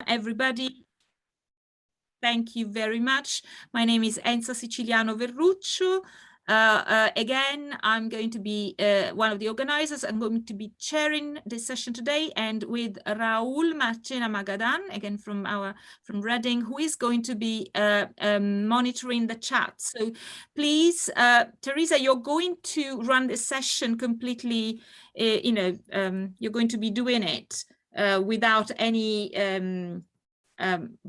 everybody. Thank you very much. My name is Enza Siciliano Verruccio. Again, I'm going to be one of the organizers. I'm going to be chairing this session today, and with Raul Marchena Magadan, again from Reading, who is going to be monitoring the chat. So please, Teresa, you're going to run this session completely, you're going to be doing it without any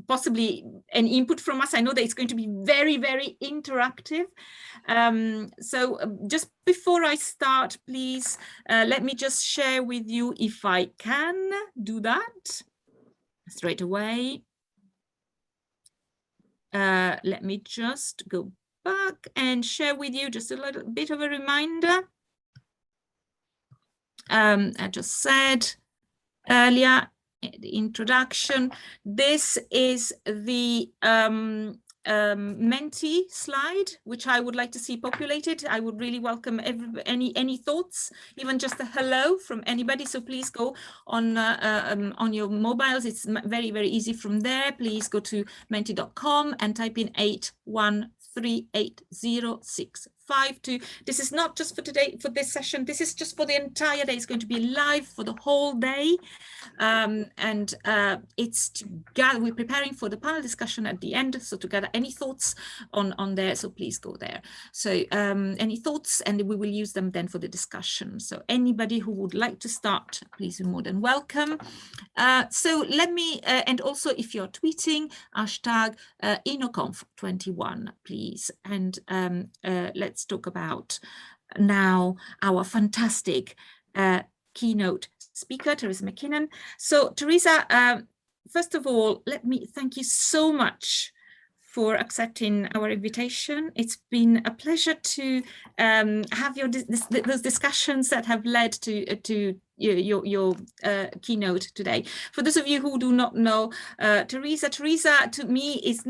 possibly an input from us. I know that it's going to be very, very interactive. So just before I start, please, let me just share with you, if I can do that straight away. Let me just go back and share with you just a little bit of a reminder. I just said earlier, the introduction, this is the Menti slide, which I would like to see populated. I would really welcome any thoughts, even just a hello from anybody. So please go on your mobiles. It's very, very easy from there. Please go to menti.com and type in 8138065. This is not just for today, for this session. This is just for the entire day. It's going to be live for the whole day. We're preparing for the panel discussion at the end, so to gather any thoughts on there, so please go there. So any thoughts, and we will use them then for the discussion. So anybody who would like to start, please be more than welcome. So let me, and also if you're tweeting, hashtag InnoConf21, please. And let's talk about now our fantastic keynote speaker, Teresa MacKinnon. So Teresa, first of all, let me thank you so much for accepting our invitation. It's been a pleasure to have those discussions that have led to your keynote today. For those of you who do not know Teresa to me is,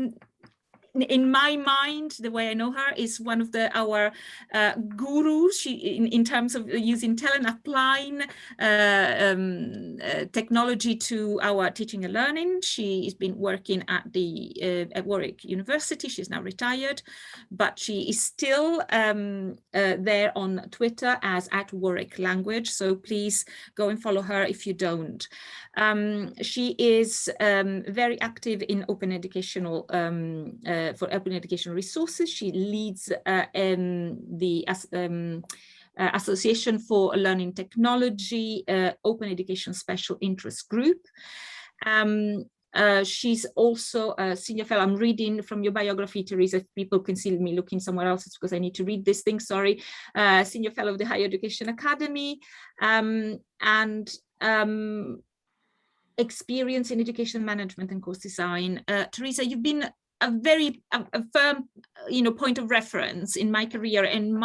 in my mind, the way I know her, is one of our gurus. She, in terms of using talent, applying technology to our teaching and learning. She's been working at Warwick University. She's now retired, but she is still there on Twitter as @WarwickLanguage. So please go and follow her if you don't. She is very active in open educational for open education resources. She leads the Association for Learning Technology Open Education Special Interest Group. She's also a senior fellow. I'm reading from your biography, Teresa. If people can see me looking somewhere else, it's because I need to read this thing, sorry. Senior fellow of the Higher Education Academy, and experience in education management and course design. Teresa, you've been a firm, point of reference in my career, and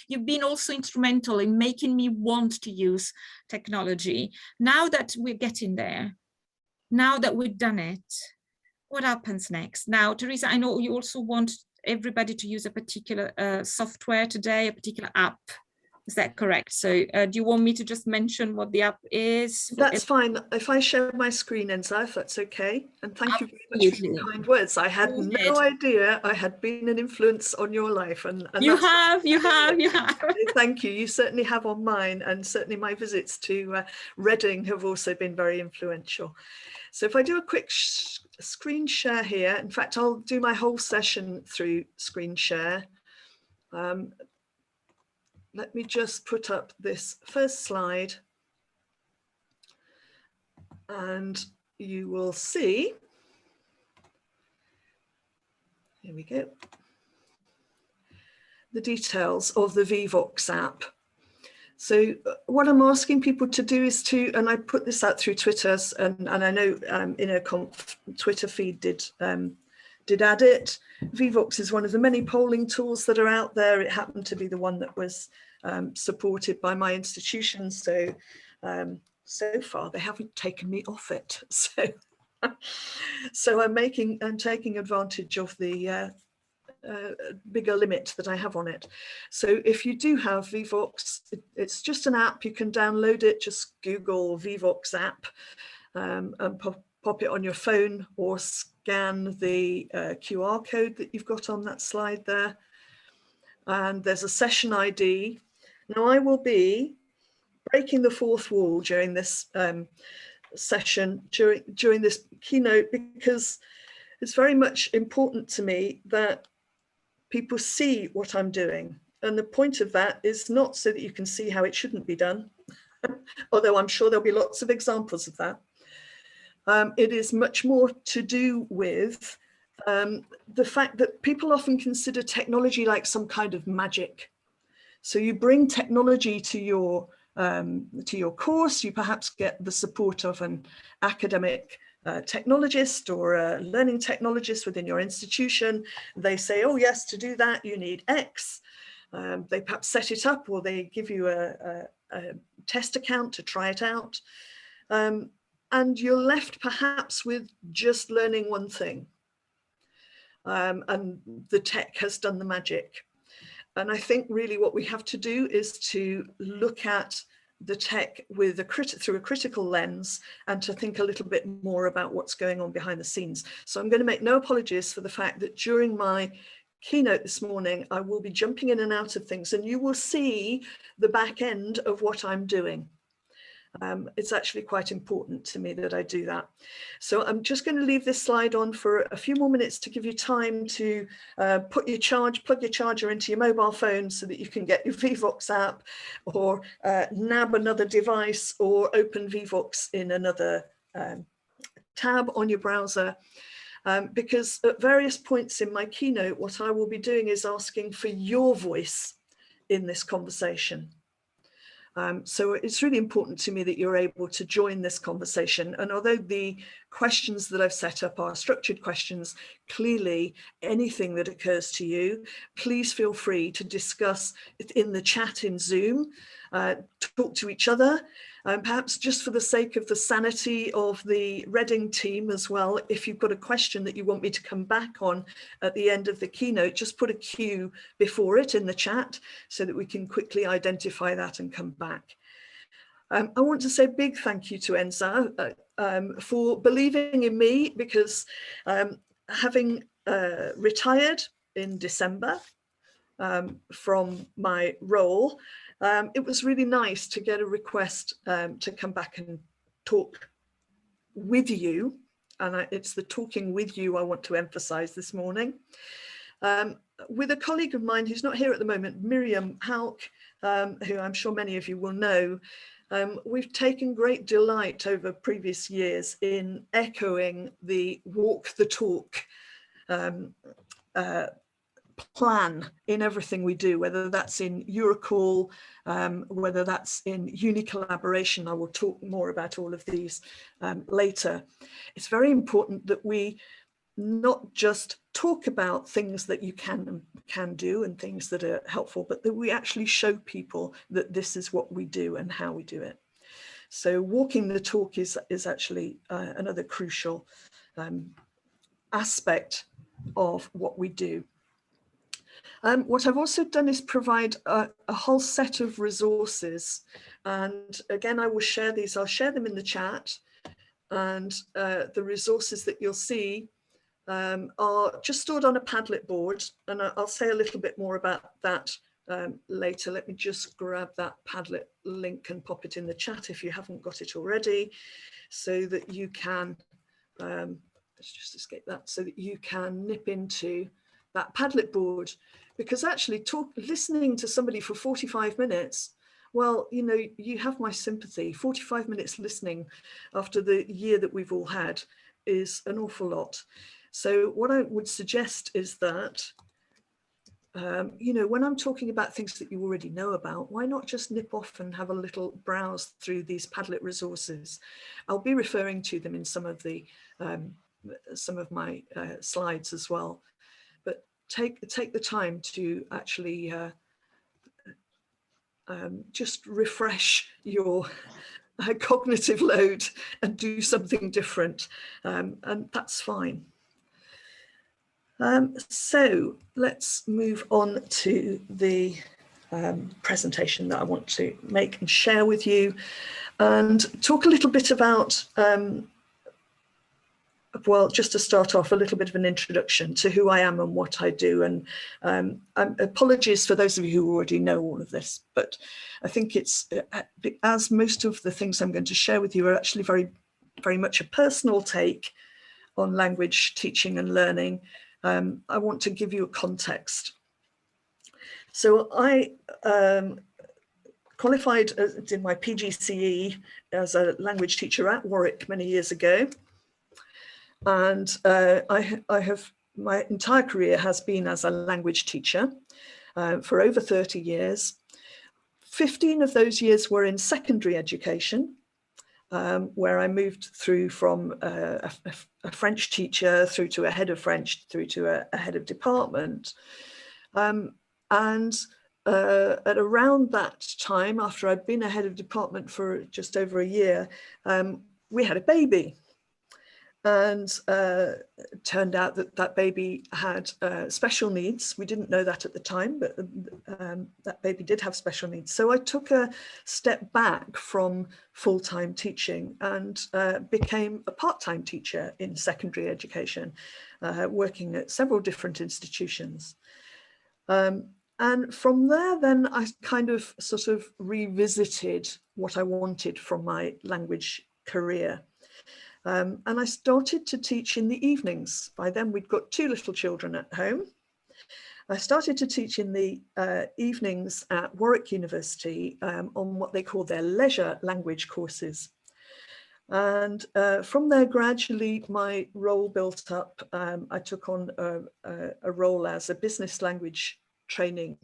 you've been also instrumental in making me want to use technology. Now that we're getting there, now that we've done it, what happens next? Now, Teresa, I know you also want everybody to use a particular software today, a particular app. Is that correct? So do you want me to just mention what the app is? That's fine. If I share my screen, Enza, if that's okay. And thank you very much for your kind words. I had no idea I had been an influence on your life. And you have. Thank you. You certainly have on mine, and certainly my visits to Reading have also been very influential. So if I do a quick screen share here, in fact, I'll do my whole session through screen share. Let me just put up this first slide, and you will see, here we go, the details of the VVOX app. So what I'm asking people to do is to, and I put this out through Twitter, and I know InnoConf Twitter feed did add it. VVOX is one of the many polling tools that are out there. It happened to be the one that was supported by my institution. So so far they haven't taken me off it. So I'm taking advantage of the bigger limit that I have on it. So if you do have VVOX, it's just an app. You can download it. Just Google VVOX app and pop pop it on your phone or scan the QR code that you've got on that slide there. And there's a session ID. Now I will be breaking the fourth wall during this session, during this keynote, because it's very much important to me that people see what I'm doing. And the point of that is not so that you can see how it shouldn't be done, although I'm sure there'll be lots of examples of that. It is much more to do with the fact that people often consider technology like some kind of magic. So you bring technology to your course, you perhaps get the support of an academic technologist or a learning technologist within your institution. They say, oh yes, to do that you need X. They perhaps set it up, or they give you a test account to try it out. And you're left perhaps with just learning one thing. And the tech has done the magic. And I think really what we have to do is to look at the tech with through a critical lens, and to think a little bit more about what's going on behind the scenes. So I'm going to make no apologies for the fact that during my keynote this morning, I will be jumping in and out of things, and you will see the back end of what I'm doing. It's actually quite important to me that I do that. So I'm just going to leave this slide on for a few more minutes to give you time to plug your charger into your mobile phone so that you can get your VVOX app, or nab another device, or open VVOX in another tab on your browser. Because at various points in my keynote, what I will be doing is asking for your voice in this conversation. So it's really important to me that you're able to join this conversation. And although the questions that I've set up are structured questions, clearly anything that occurs to you, please feel free to discuss it in the chat in Zoom, talk to each other, perhaps just for the sake of the sanity of the Reading team as well. If you've got a question that you want me to come back on at the end of the keynote, just put a Q before it in the chat so that we can quickly identify that and come back. I want to say a big thank you to Enza for believing in me, because having retired in December from my role, it was really nice to get a request to come back and talk with you. And it's the talking with you I want to emphasize this morning. With a colleague of mine who's not here at the moment, Miriam Halk, who I'm sure many of you will know. We've taken great delight over previous years in echoing the walk the talk plan in everything we do, whether that's in Eurocall, whether that's in uni collaboration. I will talk more about all of these later. It's very important that we not just talk about things that you can do and things that are helpful, but that we actually show people that this is what we do and how we do it. So walking the talk is actually another crucial aspect of what we do. What I've also done is provide a whole set of resources, and again I will share these. I'll share them in the chat, and the resources that you'll see are just stored on a Padlet board, and I'll say a little bit more about that later. Let me just grab that Padlet link and pop it in the chat if you haven't got it already, so that you can, let's just escape that, so that you can nip into that Padlet board. Because actually listening to somebody for 45 minutes, well, you know, you have my sympathy. 45 minutes listening after the year that we've all had is an awful lot. So what I would suggest is that, you know, when I'm talking about things that you already know about, why not just nip off and have a little browse through these Padlet resources? I'll be referring to them in some of my slides as well. But take the time to actually just refresh your cognitive load and do something different, and that's fine. So let's move on to the presentation that I want to make and share with you, and talk a little bit about well, just to start off, a little bit of an introduction to who I am and what I do. And apologies for those of you who already know all of this, but I think it's, as most of the things I'm going to share with you are actually very, very much a personal take on language teaching and learning, I want to give you a context. So I qualified, did my PGCE as a language teacher at Warwick many years ago. And I have, my entire career has been as a language teacher for over 30 years. 15 of those years were in secondary education, where I moved through from a French teacher through to a head of French, through to a head of department. And at around that time, after I'd been a head of department for just over a year, we had a baby. And it turned out that that baby had special needs. We didn't know that at the time, but that baby did have special needs. So I took a step back from full-time teaching and became a part-time teacher in secondary education, working at several different institutions. And from there, then I kind of sort of revisited what I wanted from my language career. And I started to teach in the evenings. By then we'd got 2 little children at home. I started to teach in the evenings at Warwick University on what they call their leisure language courses. And from there, gradually my role built up. I took on a role as a business language training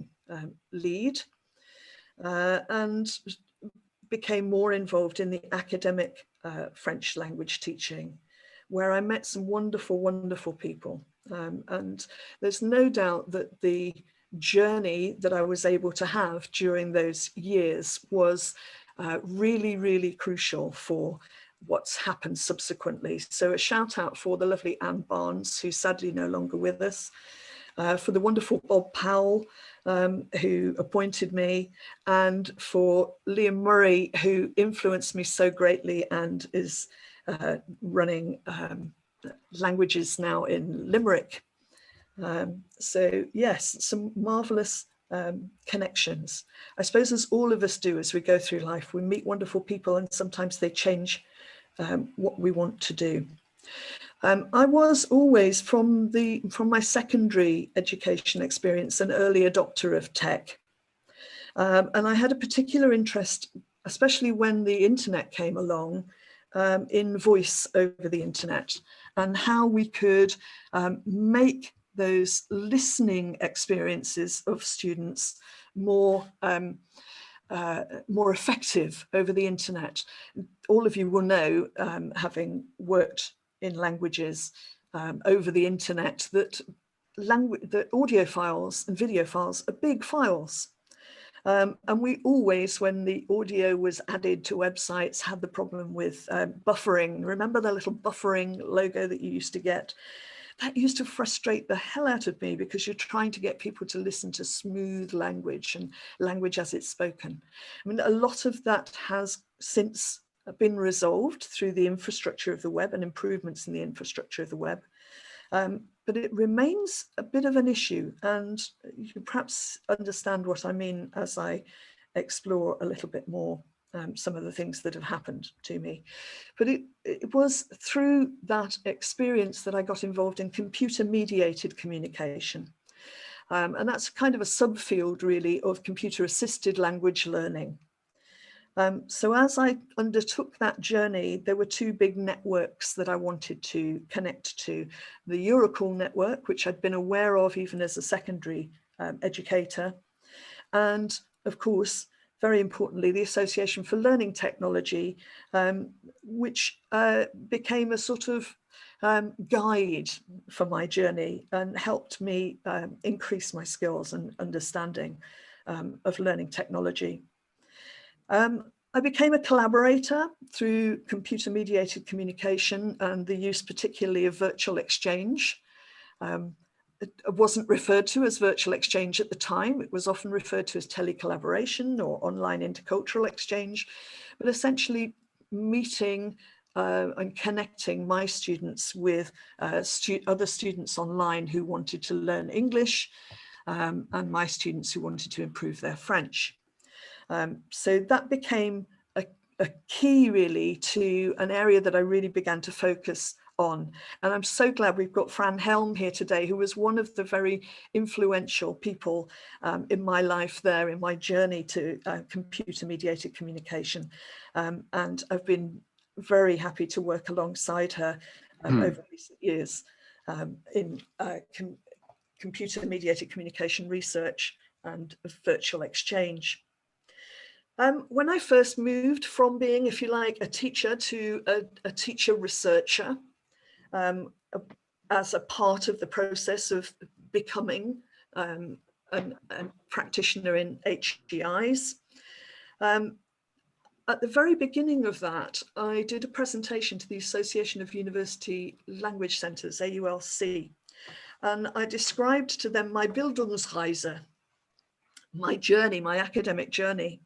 lead and became more involved in the academic French language teaching, where I met some wonderful, wonderful people. And there's no doubt that the journey that I was able to have during those years was really, really crucial for what's happened subsequently. So a shout out for the lovely Anne Barnes, who's sadly no longer with us, for the wonderful Bob Powell, who appointed me, and for Liam Murray, who influenced me so greatly and is running languages now in Limerick. So yes, some marvelous connections. I suppose as all of us do as we go through life, we meet wonderful people and sometimes they change what we want to do. I was always, from my secondary education experience, an early adopter of tech. And I had a particular interest, especially when the internet came along, in voice over the internet and how we could make those listening experiences of students more effective over the internet. All of you will know, having worked in languages over the internet, that audio files and video files are big files. And we always, when the audio was added to websites, had the problem with buffering. Remember the little buffering logo that you used to get? That used to frustrate the hell out of me, because you're trying to get people to listen to smooth language and language as it's spoken. I mean, a lot of that has since been resolved through the infrastructure of the web and improvements in the infrastructure of the web. But it remains a bit of an issue, and you can perhaps understand what I mean as I explore a little bit more some of the things that have happened to me. But it was through that experience that I got involved in computer-mediated communication. And that's kind of a subfield, really, of computer-assisted language learning. So as I undertook that journey, there were 2 big networks that I wanted to connect to. The Eurocall network, which I'd been aware of even as a secondary educator. And of course, very importantly, the Association for Learning Technology, which became a sort of guide for my journey and helped me increase my skills and understanding of learning technology. I became a collaborator through computer-mediated communication and the use particularly of virtual exchange. It wasn't referred to as virtual exchange at the time. It was often referred to as telecollaboration or online intercultural exchange, but essentially meeting and connecting my students with other students online who wanted to learn English, and my students who wanted to improve their French. So that became a key really to an area that I really began to focus on. And I'm so glad we've got Fran Helm here today, who was one of the very influential people in my life there, in my journey to computer-mediated communication. And I've been very happy to work alongside her over recent years in computer-mediated communication research and virtual exchange. When I first moved from being, if you like, a teacher to a teacher researcher, as a part of the process of becoming a practitioner in HGIs, at the very beginning of that, I did a presentation to the Association of University Language Centres, AULC, and I described to them my Bildungsreise, my journey, my academic journey.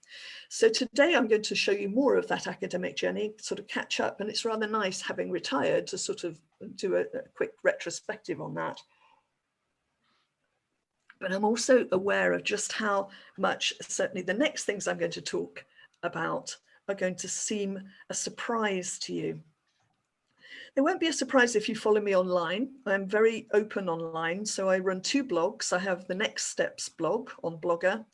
So today I'm going to show you more of that academic journey, sort of catch up, and it's rather nice having retired to sort of do a quick retrospective on that. But I'm also aware of just how much, certainly the next things I'm going to talk about are going to seem a surprise to you. It won't be a surprise if you follow me online. I'm very open online. So I run 2 blogs. I have the Next Steps blog on Blogger,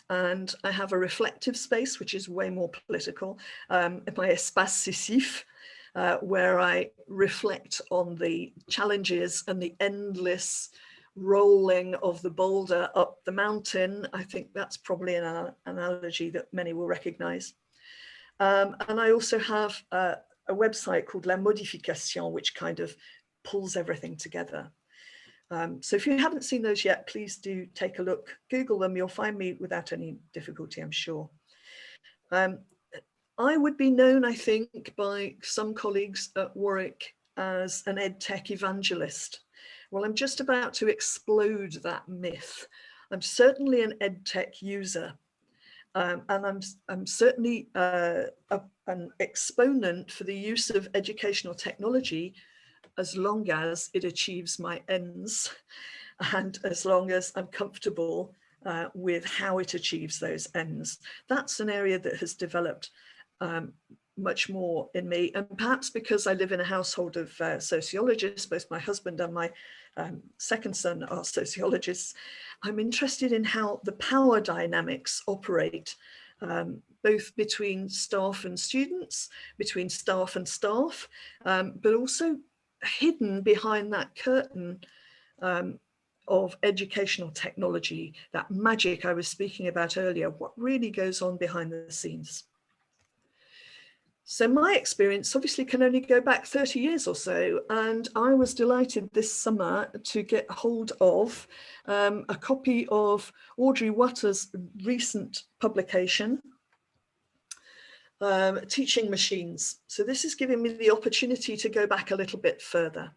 and I have a reflective space, which is way more political, my Espace Sisyphe, where I reflect on the challenges and the endless rolling of the boulder up the mountain. I think that's probably an analogy that many will recognize. And I also have a website called La Modification, which kind of pulls everything together. So if you haven't seen those yet, please do take a look. Google them, you'll find me without any difficulty, I'm sure. I would be known, I think, by some colleagues at Warwick as an EdTech evangelist. Well, I'm just about to explode that myth. I'm certainly an EdTech user, and I'm certainly an exponent for the use of educational technology as long as it achieves my ends and as long as I'm comfortable with how it achieves those ends. That's an area that has developed much more in me, and perhaps because I live in a household of sociologists, both my husband and my second son are sociologists, I'm interested in how the power dynamics operate, both between staff and students, between staff and staff, but also hidden behind that curtain of educational technology, that magic I was speaking about earlier, what really goes on behind the scenes. So my experience obviously can only go back 30 years or so, and I was delighted this summer to get hold of a copy of Audrey Watter's recent publication, Teaching Machines. So this is giving me the opportunity to go back a little bit further.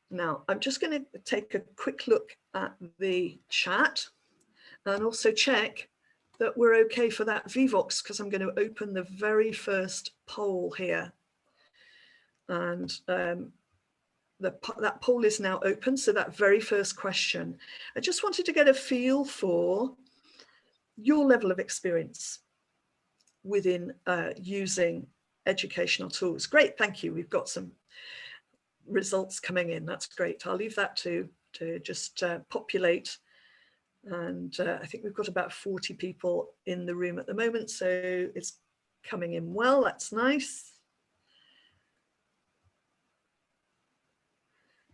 Now, I'm just going to take a quick look at the chat and also check that we're okay for that VVOX, because I'm going to open the very first poll here. And that poll is now open. So that very first question, I just wanted to get a feel for your level of experience within using educational tools. Great, thank you. We've got some results coming in. That's great. I'll leave that to just populate. And I think we've got about 40 people in the room at the moment, so it's coming in well. That's nice.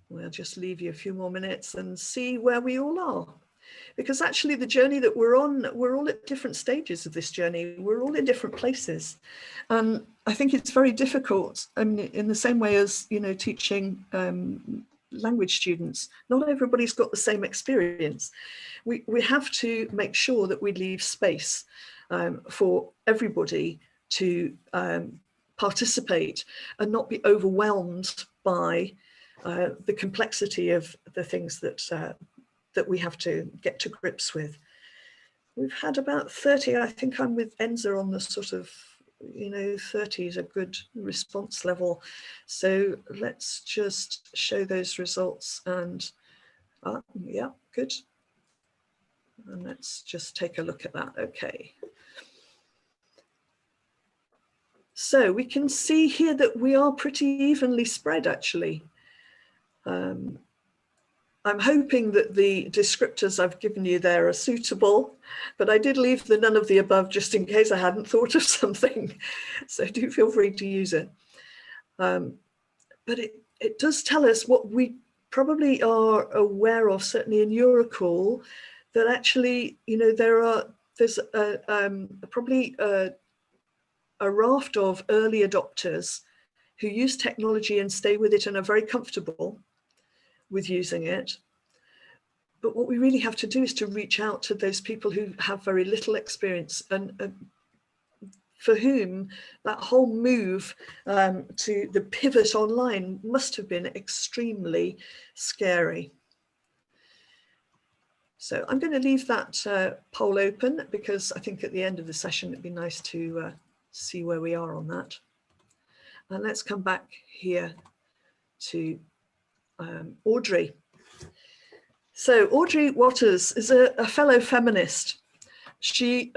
We'll just leave you a few more minutes and see where we all are. Because actually the journey that we're on, we're all at different stages of this journey. We're all in different places. And I think it's very difficult, I mean, in the same way as, you know, teaching language students, not everybody's got the same experience. We have to make sure that we leave space for everybody to participate and not be overwhelmed by the complexity of the things that that we have to get to grips with. We've had about 30, I think I'm with Enza on the sort of you know, 30 is a good response level. So let's just show those results, and yeah, good. And let's just take a look at that. Okay. So we can see here that we are pretty evenly spread, actually. I'm hoping that the descriptors I've given you there are suitable, but I did leave the none of the above just in case I hadn't thought of something. So do feel free to use it. But it does tell us what we probably are aware of, certainly in Eurocall, that actually, you know, there's probably a raft of early adopters who use technology and stay with it and are very comfortable with using it. But what we really have to do is to reach out to those people who have very little experience and for whom that whole move to the pivot online must have been extremely scary. So I'm going to leave that poll open, because I think at the end of the session it'd be nice to see where we are on that. And let's come back here to Audrey. So Audrey Waters is a fellow feminist. She's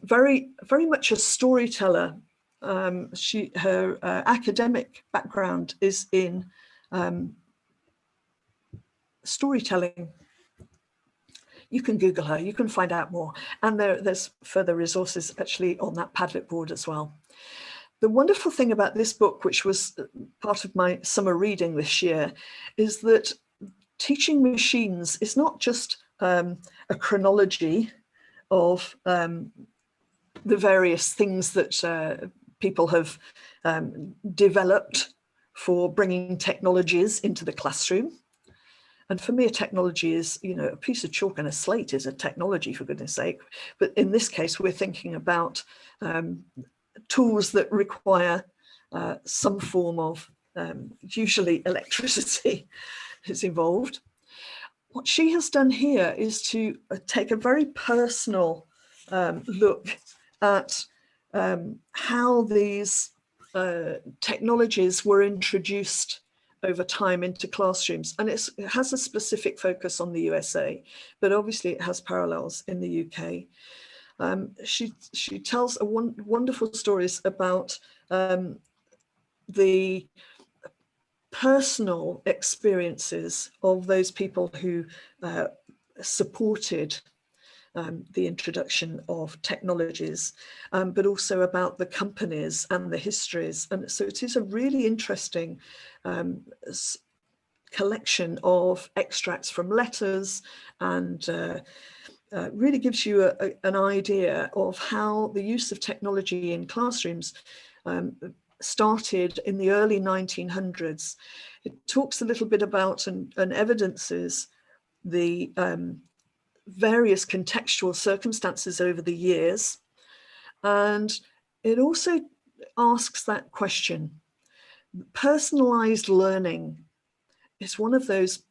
very much a storyteller. Her academic background is in storytelling. You can Google her, you can find out more. And there's further resources actually on that Padlet board as well. The wonderful thing about this book, which was part of my summer reading this year, is that teaching machines is not just a chronology of the various things that people have developed for bringing technologies into the classroom. And for me, a technology is, you know, a piece of chalk and a slate is a technology, for goodness sake. But in this case, we're thinking about tools that require some form of, usually electricity is involved. What she has done here is to take a very personal look at how these technologies were introduced over time into classrooms. And it has a specific focus on the USA, but obviously it has parallels in the UK. She tells wonderful stories about the personal experiences of those people who supported the introduction of technologies, but also about the companies and the histories. And so it is a really interesting collection of extracts from letters, and really gives you an idea of how the use of technology in classrooms started in the early 1900s. It talks a little bit about and evidences the various contextual circumstances over the years. And it also asks that question. Personalized learning is one of those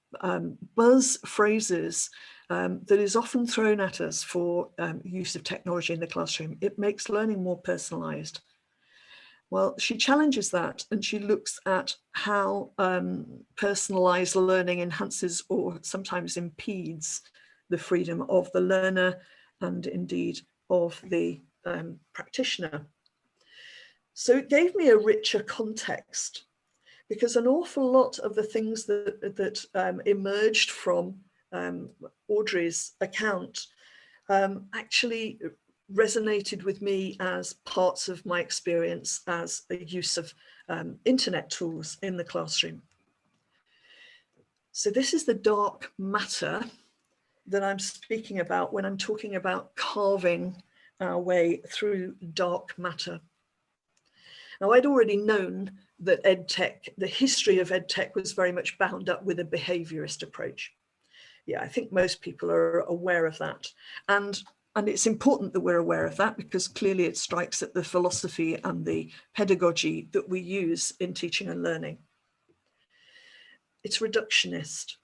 buzz phrases that is often thrown at us for use of technology in the classroom. It makes learning more personalized. Well, she challenges that, and she looks at how personalized learning enhances or sometimes impedes the freedom of the learner and indeed of the practitioner. So it gave me a richer context, because an awful lot of the things that emerged from Audrey's account actually resonated with me as parts of my experience as a use of internet tools in the classroom. So this is the dark matter that I'm speaking about when I'm talking about carving our way through dark matter. Now, I'd already known that EdTech, the history of EdTech, was very much bound up with a behaviorist approach. Yeah, I think most people are aware of that. And it's important that we're aware of that, because clearly it strikes at the philosophy and the pedagogy that we use in teaching and learning. It's reductionist.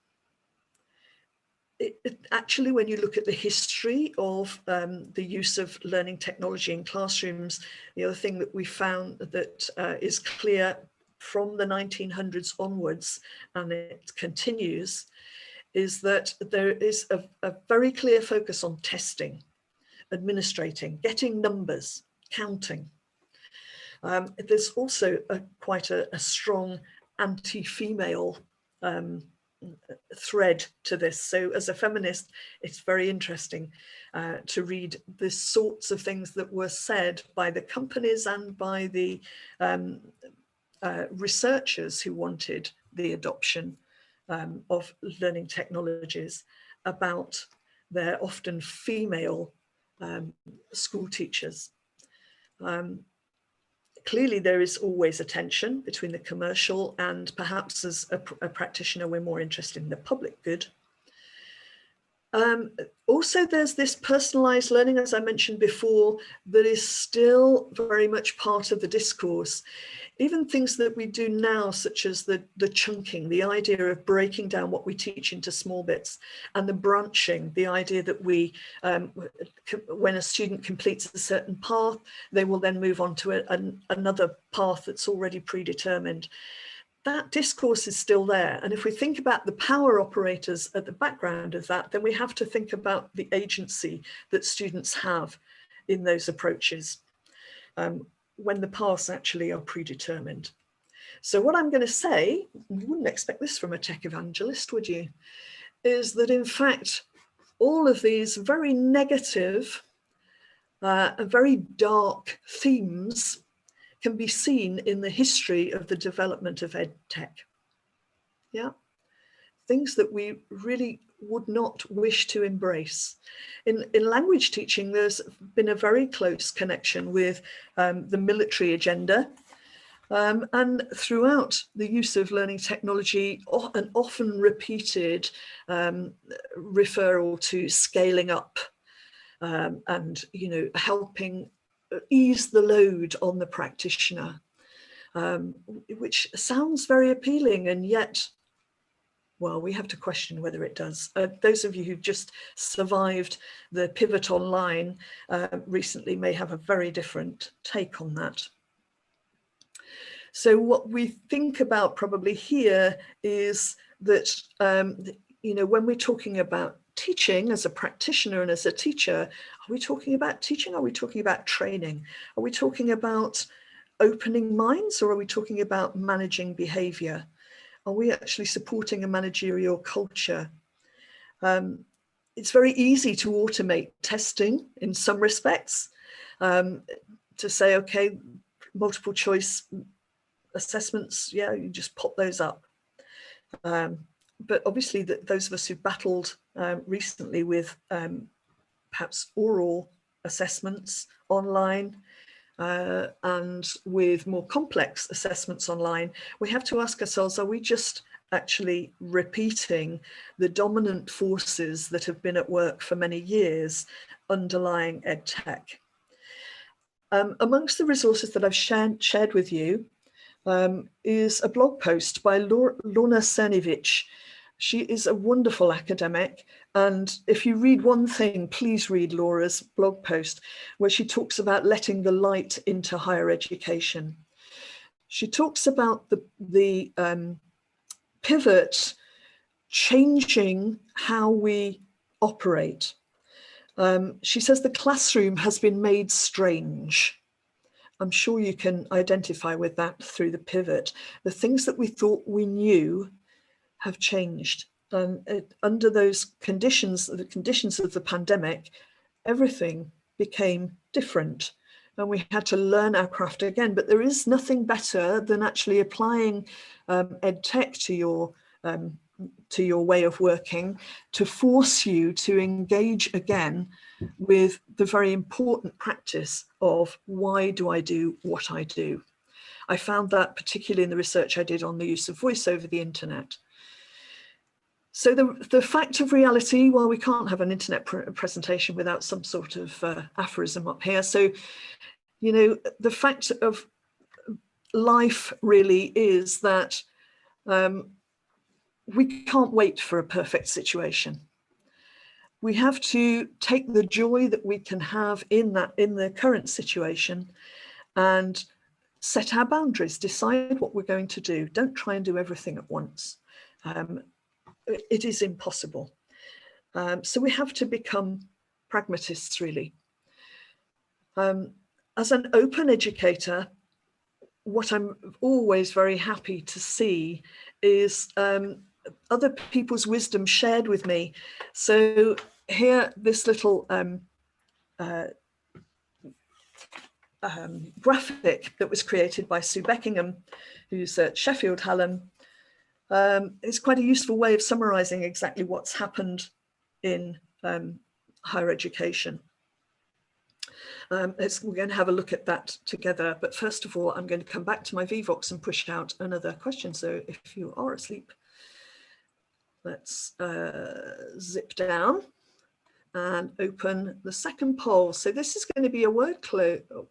Actually, when you look at the history of the use of learning technology in classrooms, the other thing that we found that is clear from the 1900s onwards, and it continues, is that there is a very clear focus on testing, administrating, getting numbers, counting. There's also quite a strong anti-female thread to this. So as a feminist, it's very interesting to read the sorts of things that were said by the companies and by the researchers who wanted the adoption of learning technologies about their often female school teachers. Clearly, there is always a tension between the commercial and perhaps as a practitioner, we're more interested in the public good. Also, there's this personalized learning, as I mentioned before, that is still very much part of the discourse. Even things that we do now, such as the chunking, the idea of breaking down what we teach into small bits, and the branching, the idea that we, when a student completes a certain path, they will then move on to another path that's already predetermined. That discourse is still there. And if we think about the power operators at the background of that, then we have to think about the agency that students have in those approaches. When the paths actually are predetermined. So what I'm going to say, you wouldn't expect this from a tech evangelist, would you? Is that in fact, all of these very negative, very dark themes can be seen in the history of the development of ed tech. Yeah, things that we really would not wish to embrace. In language teaching, there's been a very close connection with the military agenda, and throughout the use of learning technology, an often repeated referral to scaling up and helping ease the load on the practitioner, which sounds very appealing, and yet, well, we have to question whether it does. Those of you who've just survived the pivot online recently may have a very different take on that. So what we think about probably here is that, when we're talking about teaching as a practitioner and as a teacher, are we talking about teaching? Are we talking about training? Are we talking about opening minds, or are we talking about managing behavior? Are we actually supporting a managerial culture? It's very easy to automate testing in some respects, to say, okay, multiple choice assessments, yeah, you just pop those up. But obviously those of us who've battled recently with perhaps oral assessments online, and with more complex assessments online, we have to ask ourselves, are we just actually repeating the dominant forces that have been at work for many years underlying ed tech? Amongst the resources that I've shared with you is a blog post by Lorna Cernovich. She is a wonderful academic, and if you read one thing, please read Laura's blog post, where she talks about letting the light into higher education. She talks about the pivot changing how we operate. She says the classroom has been made strange. I'm sure you can identify with that through the pivot. The things that we thought we knew have changed. Under those conditions, the conditions of the pandemic, everything became different, and we had to learn our craft again. But there is nothing better than actually applying ed tech to your way of working, to force you to engage again with the very important practice of, why do I do what I do? I found that particularly in the research I did on the use of voice over the internet. So the fact of reality, well, we can't have an internet presentation without some sort of aphorism up here. So, the fact of life really is that we can't wait for a perfect situation. We have to take the joy that we can have in the current situation and set our boundaries, decide what we're going to do. Don't try and do everything at once. It is impossible. So we have to become pragmatists, really. As an open educator, what I'm always very happy to see is other people's wisdom shared with me. So here, this little graphic that was created by Sue Beckingham, who's at Sheffield Hallam, is quite a useful way of summarising exactly what's happened in higher education. We're going to have a look at that together, but first of all, I'm going to come back to my VVOX and push out another question. So if you are asleep, let's zip down and open the second poll. So this is going to be a word cloud,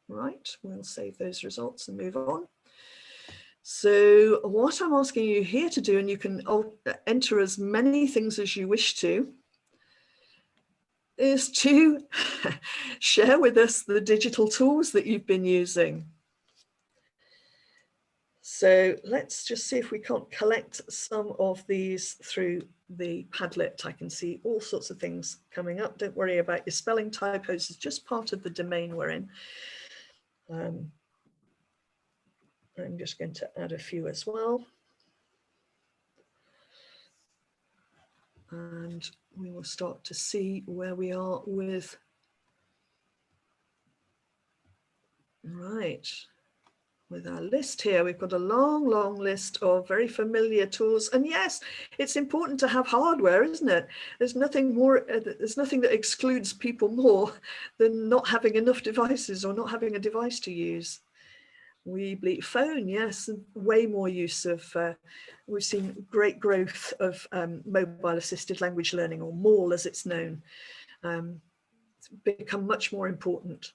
right? We'll save those results and move on. So what I'm asking you here to do, and you can enter as many things as you wish to, is to share with us the digital tools that you've been using. So let's just see if we can't collect some of these through the Padlet. I can see all sorts of things coming up. Don't worry about your spelling typos, it's just part of the domain we're in. I'm just going to add a few as well. And we will start to see where we are with, right, with our list here. We've got a long, long list of very familiar tools. And yes, it's important to have hardware, isn't it? There's nothing that excludes people more than not having enough devices or not having a device to use. Weebly phone, yes, way more use of, we've seen great growth of mobile assisted language learning, or MAL as it's known. It's become much more important.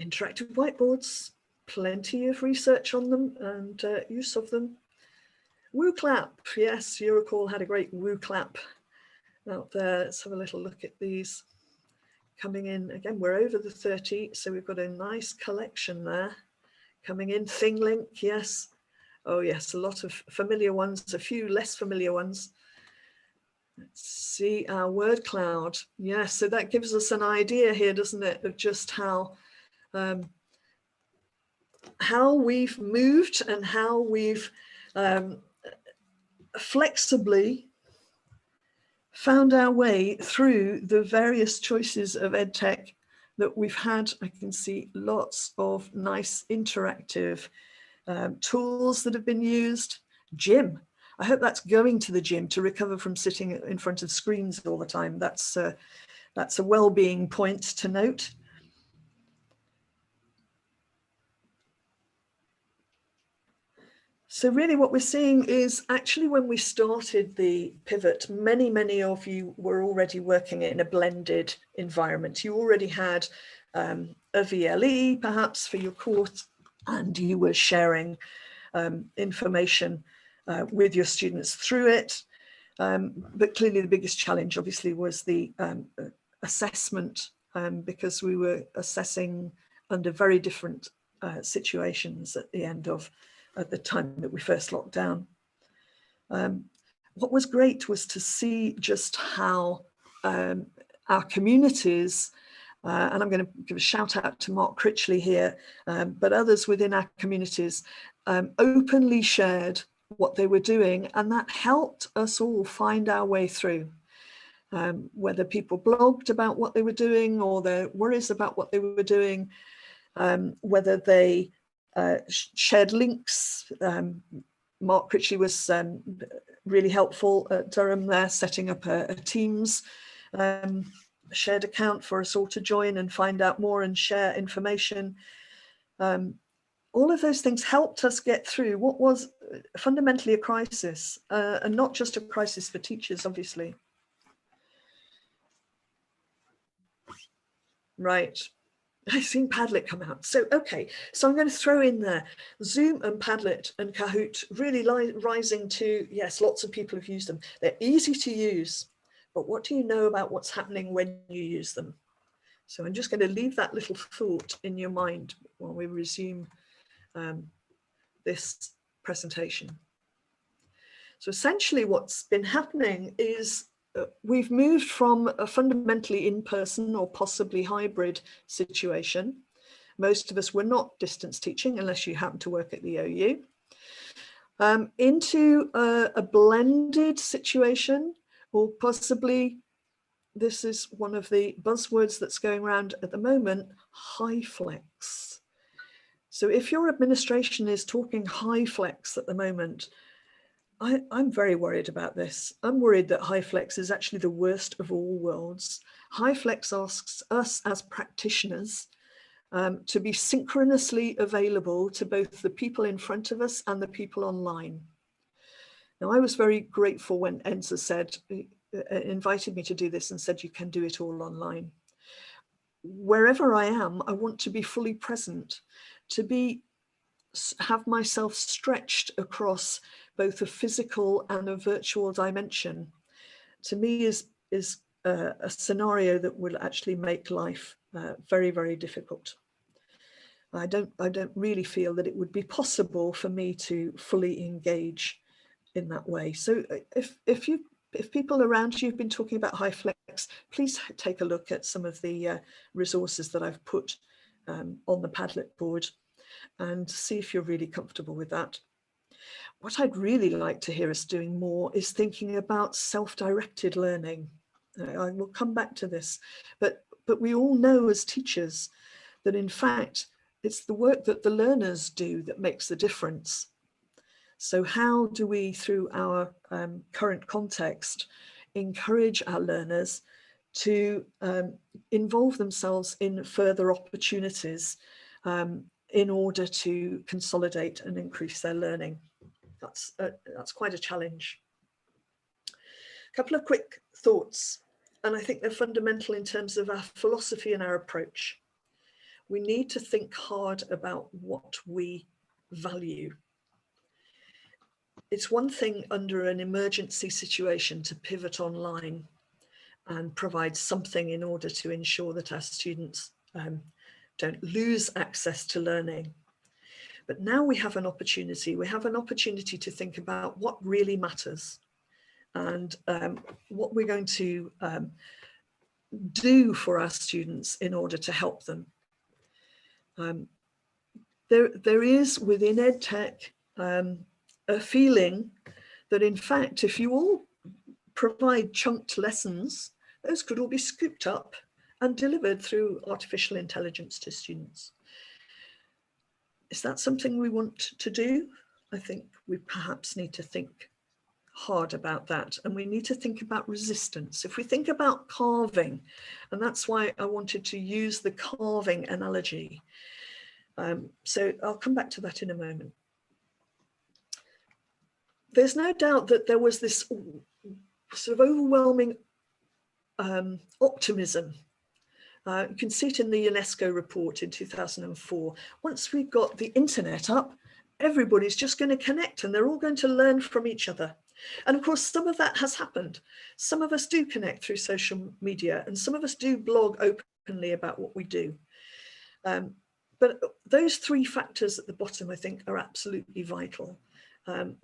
Interactive whiteboards, plenty of research on them and use of them. WooClap, yes, Eurocall had a great WooClap out there. Let's have a little look at these. Coming in, again, we're over the 30, so we've got a nice collection there. Coming in, ThingLink, yes. Oh yes, a lot of familiar ones, a few less familiar ones. Let's see our word cloud. Yes, so that gives us an idea here, doesn't it, of just how we've moved and how we've flexibly found our way through the various choices of EdTech that we've had. I can see lots of nice interactive tools that have been used. Gym. I hope that's going to the gym to recover from sitting in front of screens all the time. That's a well-being point to note. So really what we're seeing is actually when we started the pivot, many of you were already working in a blended environment. You already had a VLE perhaps for your course, and you were sharing information with your students through it. But clearly the biggest challenge obviously was the assessment, because we were assessing under very different situations at the time that we first locked down. What was great was to see just how our communities, and I'm going to give a shout out to Mark Critchley here, but others within our communities openly shared what they were doing, and that helped us all find our way through. Whether people blogged about what they were doing or their worries about what they were doing, whether they shared links. Mark Critchley was really helpful at Durham there, setting up a Teams shared account for us all to join and find out more and share information. All of those things helped us get through what was fundamentally a crisis, and not just a crisis for teachers, obviously. Right. I've seen Padlet come out. So, okay, so I'm going to throw in there Zoom and Padlet and Kahoot really rising to, yes, lots of people have used them. They're easy to use, but what do you know about what's happening when you use them? So I'm just going to leave that little thought in your mind while we resume this presentation. So essentially what's been happening is we've moved from a fundamentally in-person or possibly hybrid situation. Most of us were not distance teaching unless you happen to work at the OU, into a blended situation, or possibly, this is one of the buzzwords that's going around at the moment, high flex. So if your administration is talking high flex at the moment, I'm very worried about this. I'm worried that high flex is actually the worst of all worlds. High flex asks us as practitioners to be synchronously available to both the people in front of us and the people online. Now, I was very grateful when Enza said, invited me to do this and said, you can do it all online. Wherever I am, I want to be fully present, to have myself stretched across both a physical and a virtual dimension. To me is a scenario that will actually make life very, very difficult. I don't really feel that it would be possible for me to fully engage in that way. So if people around you have been talking about high flex, please take a look at some of the resources that I've put on the Padlet board and see if you're really comfortable with that. What I'd really like to hear us doing more is thinking about self-directed learning. I will come back to this, but we all know as teachers that in fact, it's the work that the learners do that makes the difference. So how do we, through our current context, encourage our learners to involve themselves in further opportunities in order to consolidate and increase their learning? That's quite a challenge. A couple of quick thoughts, and I think they're fundamental in terms of our philosophy and our approach. We need to think hard about what we value. It's one thing under an emergency situation to pivot online and provide something in order to ensure that our students don't lose access to learning. But now we have an opportunity. We have an opportunity to think about what really matters and what we're going to do for our students in order to help them. There is within EdTech a feeling that in fact, if you all provide chunked lessons, those could all be scooped up and delivered through artificial intelligence to students. Is that something we want to do? I think we perhaps need to think hard about that, and we need to think about resistance. If we think about carving, and that's why I wanted to use the carving analogy. So I'll come back to that in a moment. There's no doubt that there was this sort of overwhelming optimism. You can see it in the UNESCO report in 2004. Once we've got the internet up, everybody's just going to connect and they're all going to learn from each other. And of course, some of that has happened. Some of us do connect through social media and some of us do blog openly about what we do. But those three factors at the bottom, I think, are absolutely vital.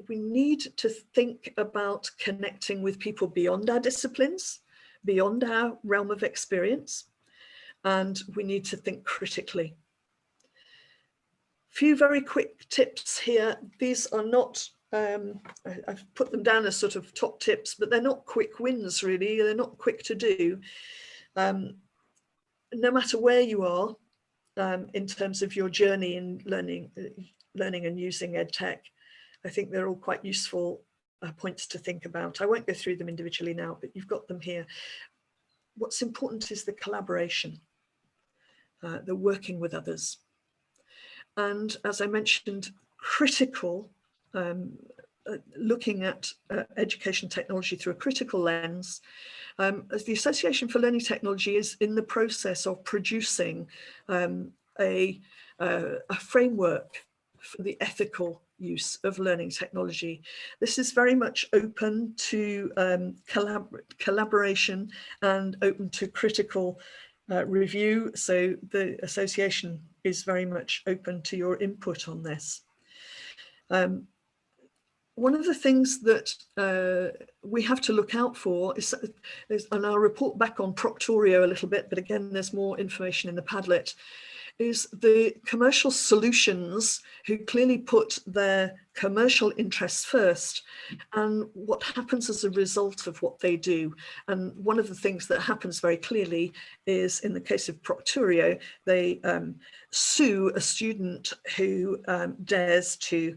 We need to think about connecting with people beyond our disciplines, beyond our realm of experience, and we need to think critically. Few very quick tips here. These are not, I've put them down as sort of top tips, but they're not quick wins really. They're not quick to do. No matter where you are in terms of your journey in learning and using EdTech, I think they're all quite useful points to think about. I won't go through them individually now, but you've got them here. What's important is the collaboration, the working with others. And as I mentioned, critical looking at education technology through a critical lens. As the Association for Learning Technology is in the process of producing a framework for the ethical use of learning technology. This is very much open to collaboration and open to critical review. So the association is very much open to your input on this. One of the things that we have to look out for is, and I'll report back on Proctorio a little bit, but again, there's more information in the Padlet, is the commercial solutions who clearly put their commercial interests first and what happens as a result of what they do. And one of the things that happens very clearly is, in the case of Proctorio, they sue a student who dares to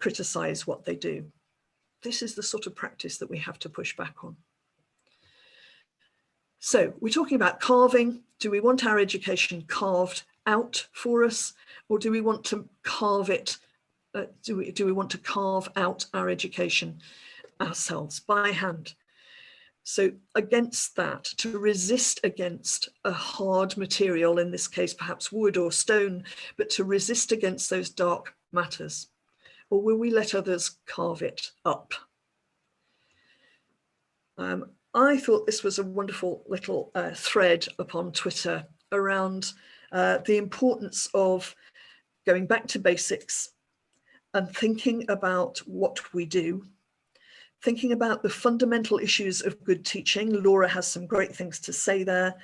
criticize what they do. This is the sort of practice that we have to push back on. So we're talking about carving. Do we want our education carved out for us, or do we want to carve it? Do we want to carve out our education ourselves by hand? So against that, to resist against a hard material, in this case perhaps wood or stone, but to resist against those dark matters, or will we let others carve it up? I thought this was a wonderful little thread upon Twitter around the importance of going back to basics and thinking about what we do, thinking about the fundamental issues of good teaching. Laura has some great things to say there.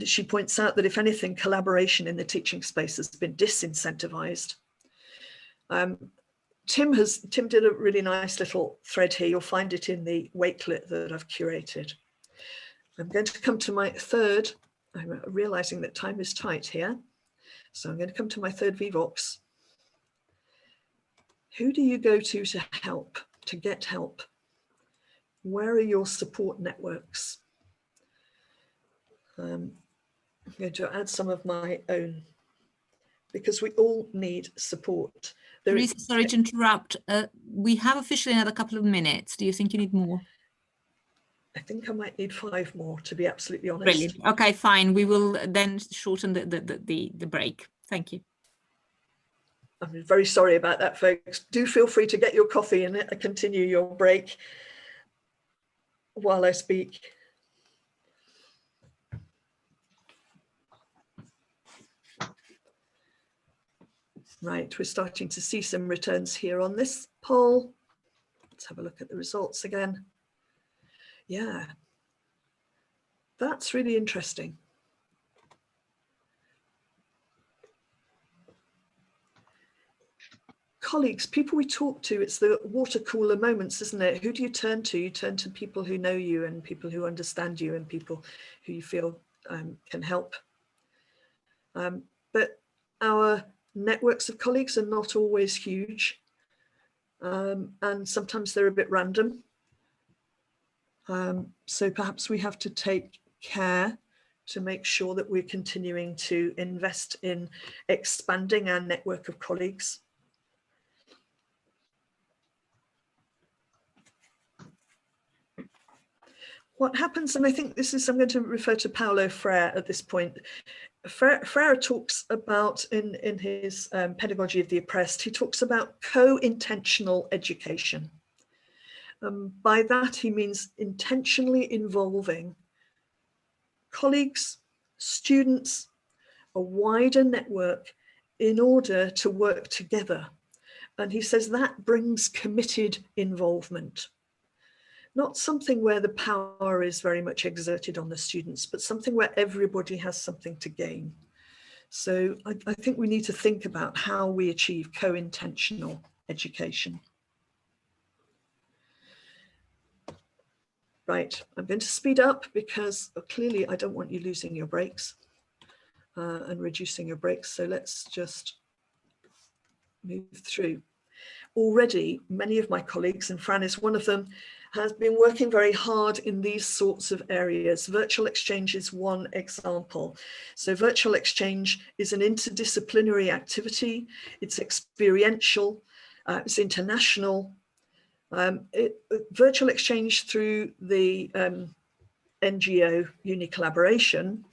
She points out that if anything, collaboration in the teaching space has been disincentivized. Tim did a really nice little thread here. You'll find it in the wakelet that I've curated. I'm going to come to my third. I'm realizing that time is tight here. So I'm going to come to my third VVOX. Who do you go to help, to get help? Where are your support networks? I'm going to add some of my own, because we all need support. Teresa, sorry to interrupt. We have officially another couple of minutes. Do you think you need more? I think I might need 5 more, to be absolutely honest. Brilliant. Okay, fine. We will then shorten the break. Thank you. I'm very sorry about that, folks. Do feel free to get your coffee and continue your break while I speak. Right, we're starting to see some returns here on this poll. Let's have a look at the results again. Yeah, that's really interesting. Colleagues, people we talk to, it's the water cooler moments, isn't it? Who do you turn to? You turn to people who know you and people who understand you and people who you feel can help. But our networks of colleagues are not always huge, and sometimes they're a bit random. So perhaps we have to take care to make sure that we're continuing to invest in expanding our network of colleagues. What happens, and I think this is, I'm going to refer to Paulo Freire at this point. Freire talks about, in his Pedagogy of the Oppressed, he talks about co-intentional education. By that, he means intentionally involving colleagues, students, a wider network in order to work together. And he says that brings committed involvement. Not something where the power is very much exerted on the students, but something where everybody has something to gain. So I think we need to think about how we achieve co-intentional education. Right, I'm going to speed up because clearly I don't want you losing your breaks and reducing your breaks. So let's just move through. Already, many of my colleagues, and Fran is one of them, has been working very hard in these sorts of areas. Virtual exchange is one example. So virtual exchange is an interdisciplinary activity. It's experiential, it's international. Virtual exchange through the NGO Uni Collaboration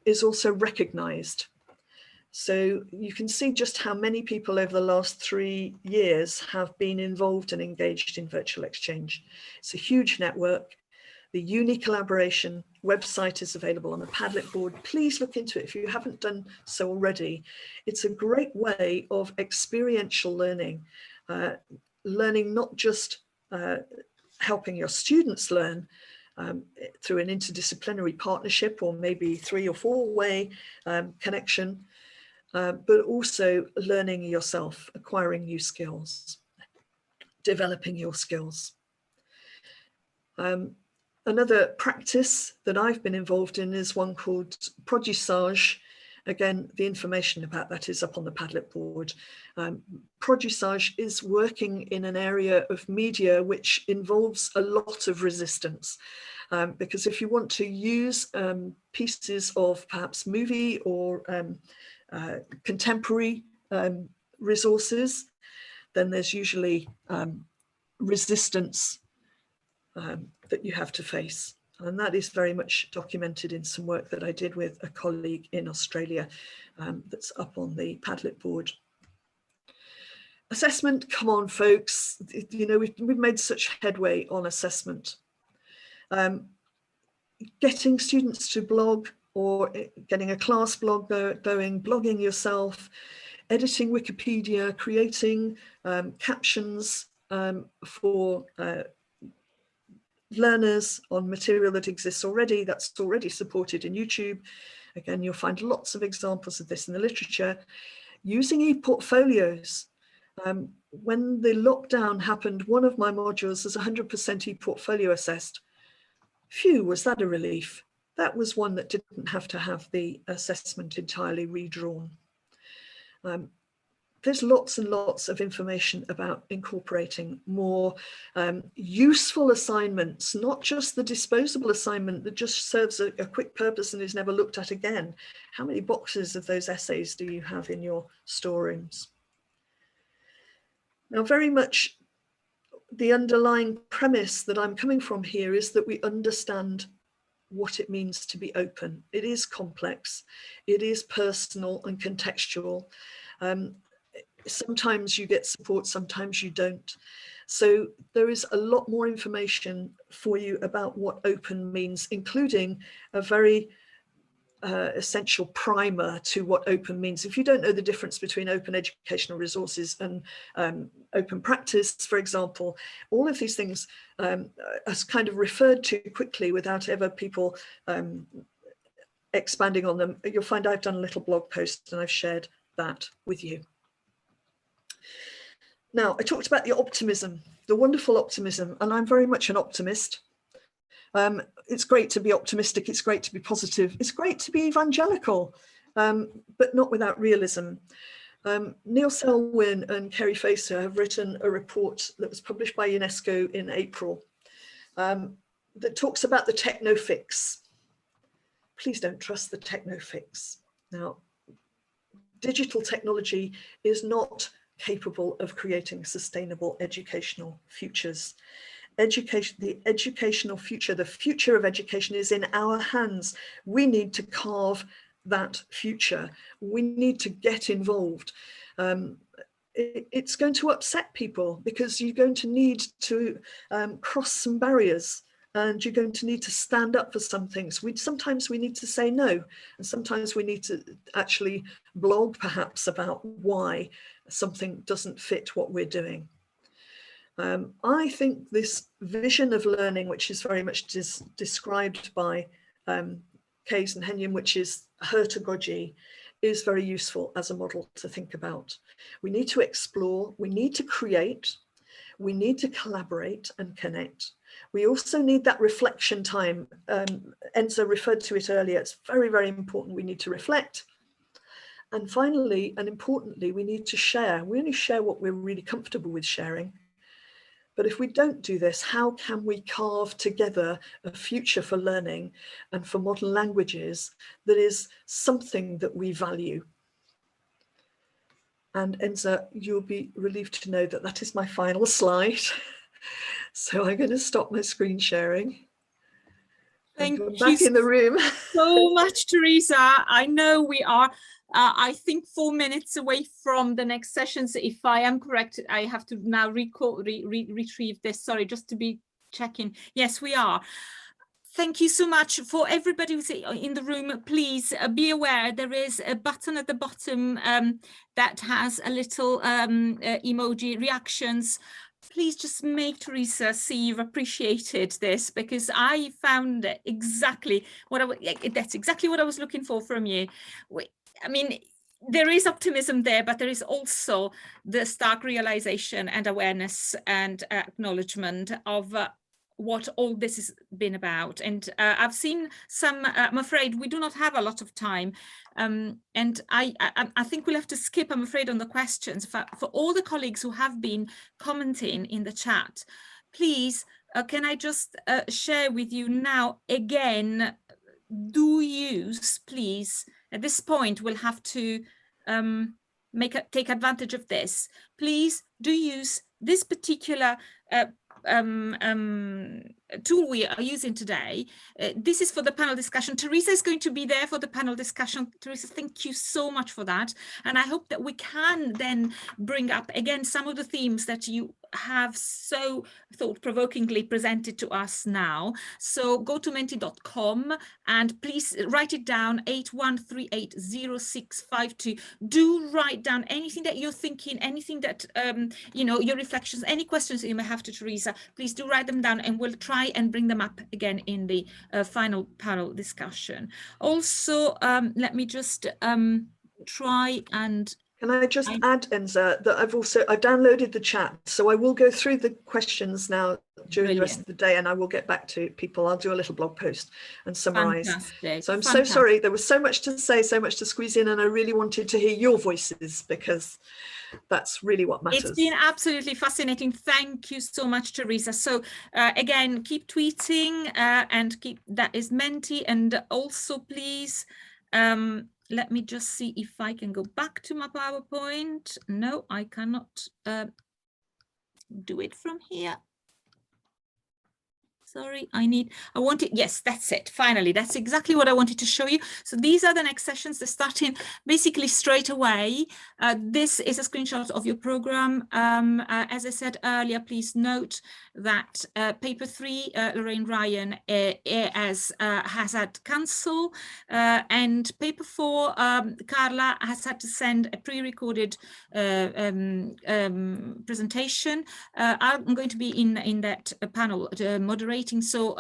is also recognised. So you can see just how many people over the last 3 years have been involved and engaged in virtual exchange. It's a huge network. The Uni Collaboration website is available on the Padlet board. Please look into it if you haven't done so already. It's a great way of experiential learning, learning not just helping your students learn through an interdisciplinary partnership or maybe 3 or 4-way connection, but also learning yourself, acquiring new skills, developing your skills. Another practice that I've been involved in is one called Produçage. Again, the information about that is up on the Padlet board. Produçage is working in an area of media which involves a lot of resistance. Because if you want to use pieces of perhaps movie or contemporary resources, then there's usually resistance that you have to face. And that is very much documented in some work that I did with a colleague in Australia that's up on the Padlet board. Assessment, come on folks, you know, we've made such headway on assessment. Getting students to blog or getting a class blog going, blogging yourself, editing Wikipedia, creating captions for learners on material that exists already, that's already supported in YouTube. Again, you'll find lots of examples of this in the literature. Using Eportfolios. When the lockdown happened, one of my modules was 100% Eportfolio assessed. Phew, was that a relief. That was one that didn't have to have the assessment entirely redrawn. There's lots and lots of information about incorporating more useful assignments, not just the disposable assignment that just serves a quick purpose and is never looked at again. How many boxes of those essays do you have in your storerooms? Now, very much the underlying premise that I'm coming from here is that we understand what it means to be open. It is complex, it is personal and contextual. Sometimes you get support, sometimes you don't. So there is a lot more information for you about what open means, including a very essential primer to what open means. If you don't know the difference between open educational resources and open practice, for example, all of these things are kind of referred to quickly without ever people expanding on them. You'll find I've done a little blog post and I've shared that with you. Now, I talked about the optimism, the wonderful optimism, and I'm very much an optimist. It's great to be optimistic, it's great to be positive, it's great to be evangelical, but not without realism. Neil Selwyn and Kerry Facer have written a report that was published by UNESCO in April that talks about the techno fix. Please don't trust the techno fix. Now, digital technology is not capable of creating sustainable educational futures. The educational future, the future of education is in our hands. We need to carve that future. We need to get involved. It's going to upset people because you're going to need to cross some barriers and you're going to need to stand up for some things. Sometimes we need to say no, and sometimes we need to actually blog perhaps about why something doesn't fit what we're doing. I think this vision of learning, which is very much described by Keyes and Henyon, which is hertagogy, is very useful as a model to think about. We need to explore, we need to create, we need to collaborate and connect. We also need that reflection time. Enzo referred to it earlier. It's very, very important. We need to reflect. And finally, and importantly, we need to share. We only share what we're really comfortable with sharing. But if we don't do this, how can we carve together a future for learning and for modern languages that is something that we value? And Enza, you'll be relieved to know that that is my final slide. So I'm going to stop my screen sharing. Thank I'm you back in the room. so much, Teresa. I know we are, I think, 4 minutes away from the next sessions. If I am correct, I have to now retrieve this. Sorry, just to be checking. Yes, we are. Thank you so much for everybody who's in the room. Please be aware there is a button at the bottom that has a little emoji reactions. Please just make Teresa see you've appreciated this, because I found exactly what that's exactly what I was looking for from you. I mean, there is optimism there, but there is also the stark realization and awareness and acknowledgement of what all this has been about. And I've seen some, I'm afraid we do not have a lot of time. And I think we'll have to skip, I'm afraid, on the questions. For all the colleagues who have been commenting in the chat, please, can I just share with you now again, do use, please, at this point, we'll have to take advantage of this. Please do use this particular tool we are using today. This is for the panel discussion. Teresa is going to be there for the panel discussion. Teresa, thank you so much for that. And I hope that we can then bring up again some of the themes that you have so thought-provokingly presented to us now. So go to menti.com and please write it down, 81380652. Do write down anything that you're thinking, anything that, you know, your reflections, any questions that you may have to Teresa, please do write them down and we'll try and bring them up again in the final panel discussion. Also, let me just try and... Can I just add, Enza, that I've downloaded the chat, so I will go through the questions now during the rest of the day, and I will get back to people. I'll do a little blog post and summarize. Fantastic. So I'm so sorry, there was so much to say, so much to squeeze in, and I really wanted to hear your voices because that's really what matters. It's been absolutely fascinating. Thank you so much, Teresa. So again, keep tweeting and keep, that is Menti, and also please, let me just see if I can go back to my PowerPoint. No, I cannot do it from here. Sorry, I wanted, yes, that's it. Finally, that's exactly what I wanted to show you. So these are the next sessions. They're starting basically straight away. This is a screenshot of your program. As I said earlier, please note that paper 3, Lorraine Ryan has had cancel, and paper 4, Carla has had to send a pre-recorded presentation. I'm going to be in that panel moderating. So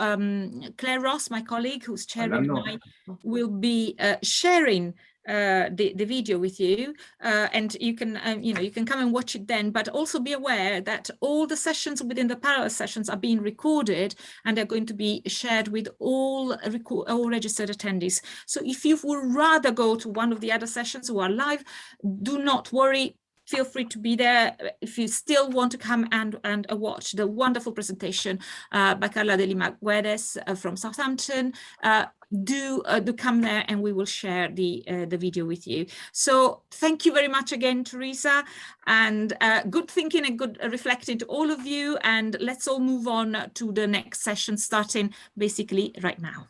Claire Ross, my colleague who's chairing, and I will be sharing the video with you, and you can you can come and watch it then. But also be aware that all the sessions within the parallel sessions are being recorded and they're going to be shared with all registered attendees. So if you would rather go to one of the other sessions who are live, do not worry. Feel free to be there if you still want to come and watch the wonderful presentation by Carla de Lima Guedes from Southampton. Do come there and we will share the video with you. So thank you very much again, Teresa, and good thinking and good reflecting to all of you. And let's all move on to the next session starting basically right now.